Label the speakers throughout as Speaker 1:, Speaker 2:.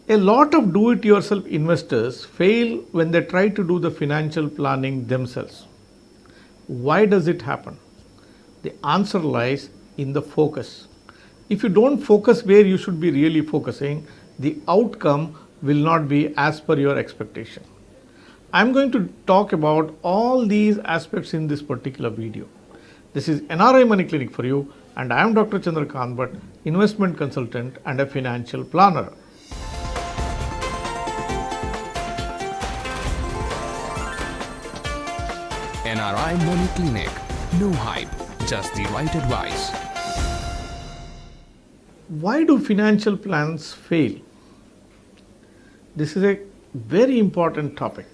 Speaker 1: A lot of do-it-yourself investors fail when they try to do the financial planning themselves. Why does it happen? The answer lies in the focus. If you don't focus where you should be really focusing, the outcome will not be as per your expectation. I'm going to talk about all these aspects in this particular video. This is NRI Money Clinic for you, and I am Dr. Chandrakant Bhatt, investment consultant and a financial planner.
Speaker 2: NRI Money Clinic. No hype, just the right advice.
Speaker 1: Why do financial plans fail? This is a very important topic.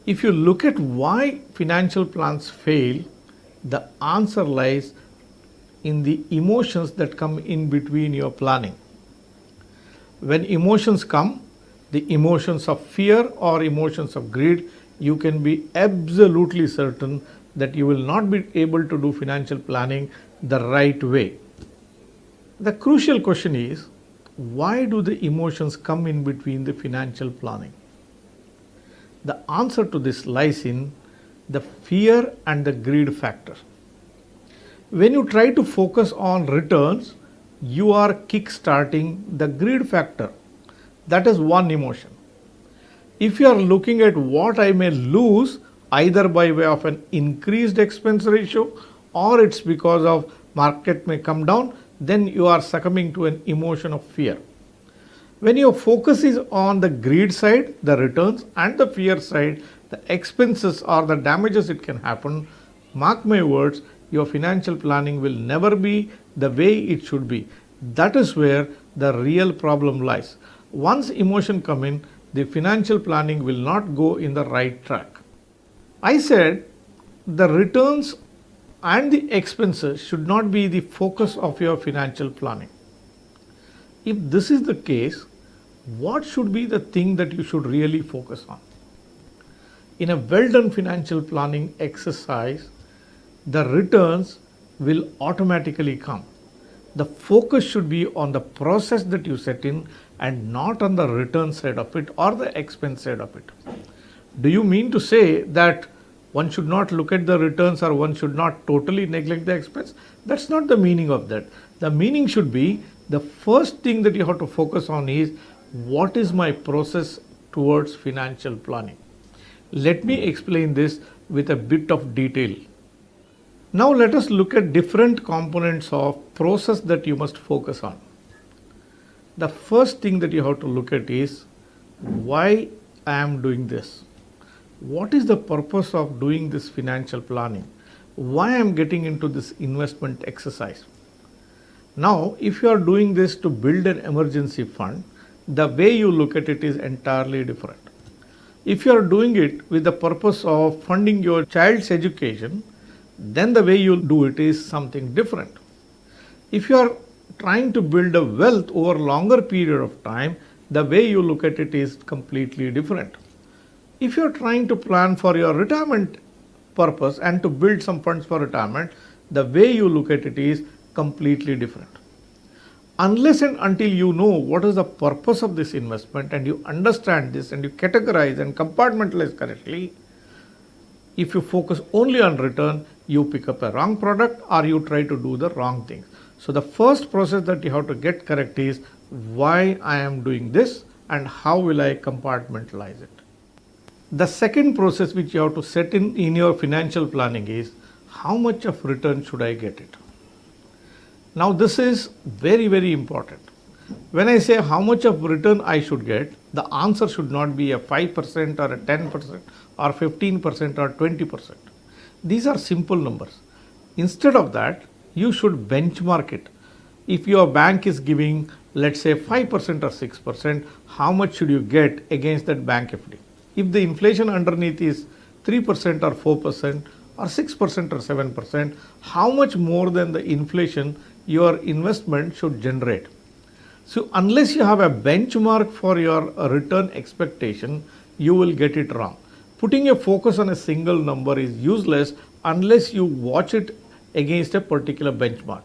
Speaker 1: If you look at why financial plans fail, the answer lies in the emotions that come in between your planning. When emotions come, the emotions of fear or emotions of greed, you can be absolutely certain that you will not be able to do financial planning the right way. The crucial question is, why do the emotions come in between the financial planning? The answer to this lies in the fear and the greed factor. When you try to focus on returns, you are kick-starting the greed factor. That is one emotion. If you are looking at what I may lose, either by way of an increased expense ratio or it's because of market may come down, then you are succumbing to an emotion of fear. When your focus is on the greed side, the returns, and the fear side, the expenses or the damages it can happen, mark my words, your financial planning will never be the way it should be. That is where the real problem lies. Once emotion come in, the financial planning will not go in the right track. I said the returns and the expenses should not be the focus of your financial planning. If this is the case, what should be the thing that you should really focus on? In a well-done financial planning exercise, the returns will automatically come. The focus should be on the process that you set in and not on the return side of it or the expense side of it. Do you mean to say that one should not look at the returns or one should not totally neglect the expense? That's not the meaning of that. The meaning should be the first thing that you have to focus on is what is my process towards financial planning. Let me explain this with a bit of detail. Now let us look at different components of process that you must focus on. The first thing that you have to look at is why I am doing this. What is the purpose of doing this financial planning? Why I am getting into this investment exercise? Now, if you are doing this to build an emergency fund, the way you look at it is entirely different. If you are doing it with the purpose of funding your child's education, then the way you do it is something different. If you are trying to build a wealth over a longer period of time, the way you look at it is completely different. If you are trying to plan for your retirement purpose and to build some funds for retirement, the way you look at it is completely different. Unless and until you know what is the purpose of this investment and you understand this and you categorize and compartmentalize correctly, if you focus only on return, you pick up a wrong product or you try to do the wrong things. So the first process that you have to get correct is why I am doing this and how will I compartmentalize it. The second process which you have to set in your financial planning is how much of return should I get it. Now this is very, very important. When I say how much of return I should get, the answer should not be a 5% or a 10% or 15% or 20%. These are simple numbers. Instead of that, you should benchmark it. If your bank is giving, let's say 5% or 6%, how much should you get against that bank FD? If the inflation underneath is 3% or 4% or 6% or 7%, how much more than the inflation your investment should generate? So unless you have a benchmark for your return expectation, you will get it wrong. Putting a focus on a single number is useless unless you watch it against a particular benchmark.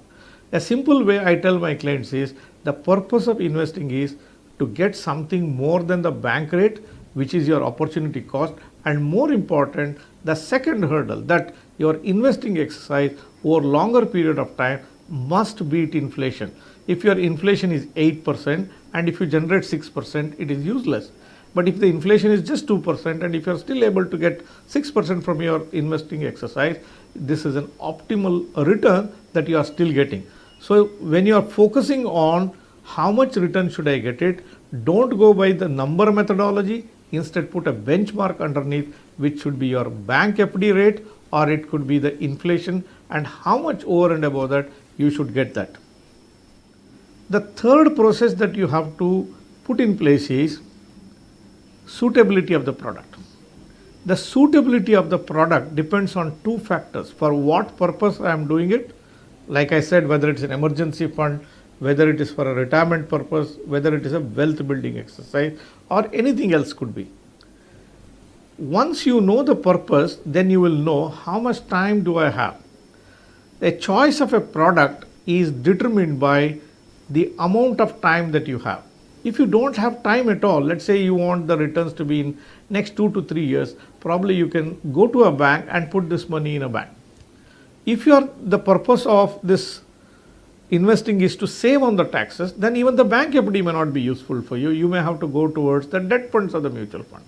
Speaker 1: A simple way I tell my clients is the purpose of investing is to get something more than the bank rate, which is your opportunity cost, and more important, the second hurdle, that your investing exercise over longer period of time must beat inflation. If your inflation is 8% and if you generate 6%, it is useless. But if the inflation is just 2% and if you are still able to get 6% from your investing exercise, this is an optimal return that you are still getting. So when you are focusing on how much return should I get it, don't go by the number methodology. Instead, put a benchmark underneath, which should be your bank FD rate, or it could be the inflation, and how much over and above that you should get that. The third process that you have to put in place is suitability of the product. The suitability of the product depends on two factors. For what purpose I am doing it, like I said, whether it's an emergency fund, whether it is for a retirement purpose, whether it is a wealth building exercise, or anything else could be. Once you know the purpose, then you will know how much time do I have. The choice of a product is determined by the amount of time that you have. If you don't have time at all, let's say you want the returns to be in next 2 to 3 years, probably you can go to a bank and put this money in a bank. If the purpose of this investing is to save on the taxes, then even the bank FD may not be useful for you. You may have to go towards the debt funds or the mutual fund.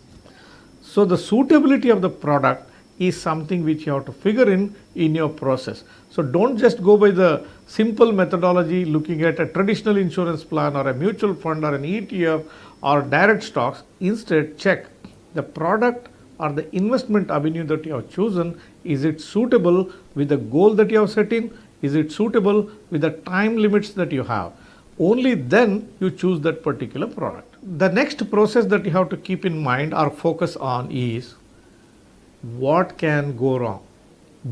Speaker 1: So the suitability of the product is something which you have to figure in your process. So don't just go by the simple methodology looking at a traditional insurance plan or a mutual fund or an ETF or direct stocks. Instead, check the product or the investment avenue that you have chosen. Is it suitable with the goal that you have set in? Is it suitable with the time limits that you have? Only then you choose that particular product. The next process that you have to keep in mind or focus on is what can go wrong.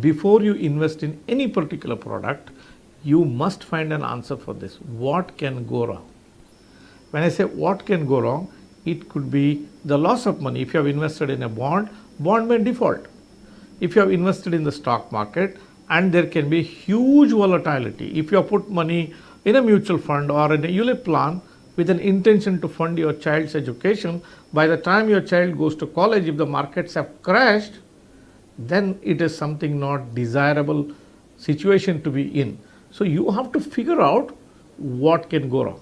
Speaker 1: Before you invest in any particular product, you must find an answer for this. What can go wrong? When I say what can go wrong, it could be the loss of money. If you have invested in a bond may default. If you have invested in the stock market, and there can be huge volatility. If you have put money in a mutual fund or in a ULIP plan with an intention to fund your child's education, by the time your child goes to college, if the markets have crashed, then it is something not desirable situation to be in. So you have to figure out what can go wrong.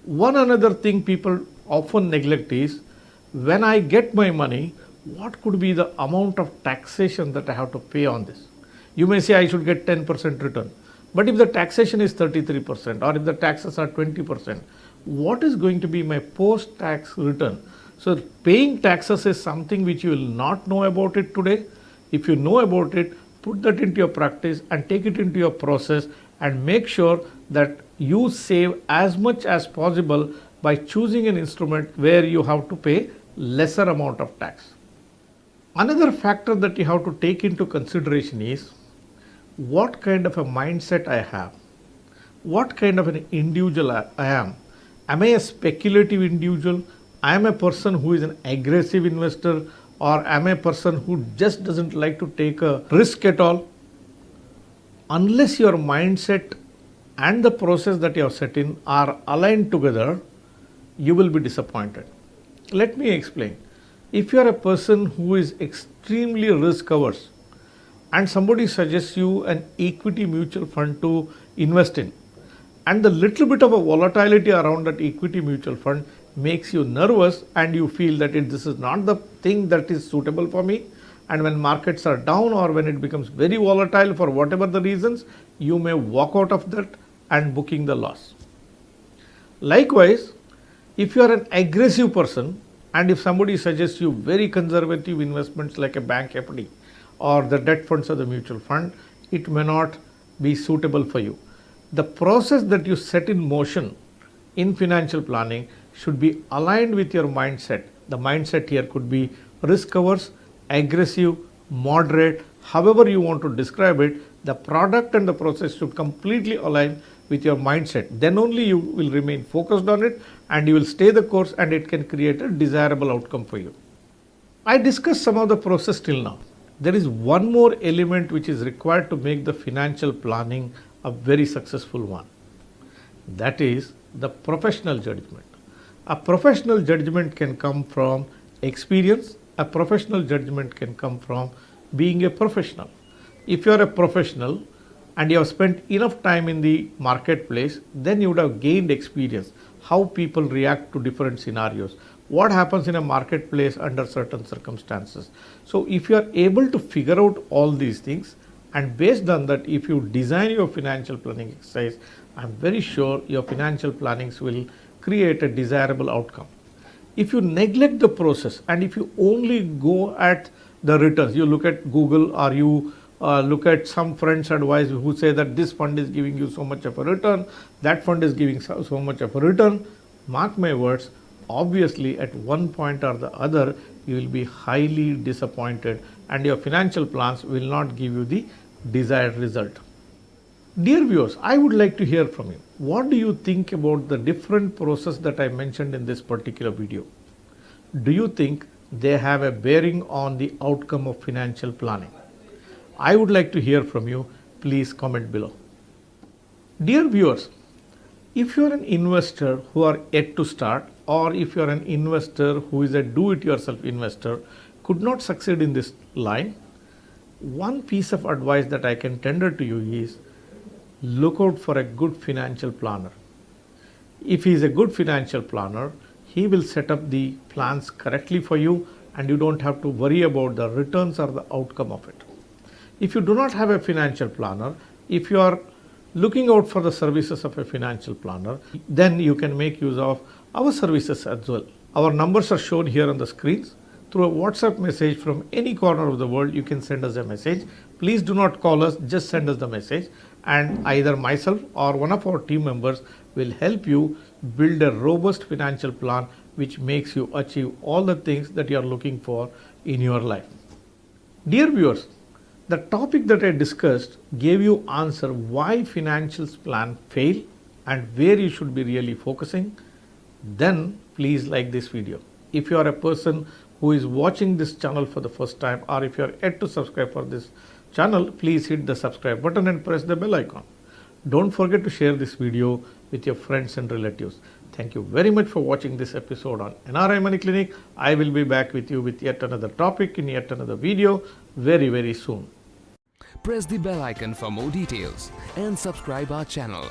Speaker 1: One another thing people often neglect is, when I get my money, what could be the amount of taxation that I have to pay on this? You may say I should get 10% return. But if the taxation is 33% or if the taxes are 20%, what is going to be my post-tax return? So paying taxes is something which you will not know about it today. If you know about it, put that into your practice and take it into your process and make sure that you save as much as possible by choosing an instrument where you have to pay lesser amount of tax. Another factor that you have to take into consideration is what kind of a mindset I have, what kind of an individual I am. Am I a speculative individual? I am a person who is an aggressive investor, or am I a person who just doesn't like to take a risk at all? Unless your mindset and the process that you have set in are aligned together, you will be disappointed. Let me explain. If you are a person who is extremely risk averse, and somebody suggests you an equity mutual fund to invest in, and the little bit of a volatility around that equity mutual fund makes you nervous and you feel that this is not the thing that is suitable for me, and when markets are down or when it becomes very volatile for whatever the reasons, you may walk out of that and booking the loss. Likewise, if you are an aggressive person and if somebody suggests you very conservative investments like a bank FD or the debt funds or the mutual fund, it may not be suitable for you. The process that you set in motion in financial planning should be aligned with your mindset. The mindset here could be risk averse, aggressive, moderate, however you want to describe it. The product and the process should completely align with your mindset. Then only you will remain focused on it and you will stay the course, and it can create a desirable outcome for you. I discussed some of the process till now. There is one more element which is required to make the financial planning a very successful one. That is the professional judgment. A professional judgment can come from experience. A professional judgment can come from being a professional. If you are a professional and you have spent enough time in the marketplace, then you would have gained experience how people react to different scenarios, what happens in a marketplace under certain circumstances. So if you are able to figure out all these things, and based on that, if you design your financial planning exercise, I'm very sure your financial plannings will create a desirable outcome. If you neglect the process and if you only go at the returns, you look at Google or you look at some friends' advice who say that this fund is giving you so much of a return, that fund is giving so much of a return, mark my words, obviously at one point or the other you will be highly disappointed and your financial plans will not give you the desired result. Dear viewers, I would like to hear from you. What do you think about the different process that I mentioned in this particular video? Do you think they have a bearing on the outcome of financial planning? I would like to hear from you. Please comment below. Dear viewers, if you are an investor who are yet to start, or if you are an investor who is a do-it-yourself investor, could not succeed in this line, one piece of advice that I can tender to you is look out for a good financial planner. If he is a good financial planner, he will set up the plans correctly for you and you don't have to worry about the returns or the outcome of it. If you do not have a financial planner, if you are looking out for the services of a financial planner, then you can make use of our services as well. Our numbers are shown here on the screens. Through a WhatsApp message from any corner of the world, you can send us a message. Please do not call us, just send us the message, and either myself or one of our team members will help you build a robust financial plan which makes you achieve all the things that you are looking for in your life. Dear viewers, the topic that I discussed gave you answer why financial plan fail and where you should be really focusing. Then please like this video. If you are a person who is watching this channel for the first time, or if you are yet to subscribe for this channel, please hit the subscribe button and press the bell icon. Don't forget to share this video with your friends and relatives. Thank you very much for watching this episode on NRI Money Clinic. I will be back with you with yet another topic in yet another video very soon.
Speaker 2: Press the bell icon for more details and subscribe our channel.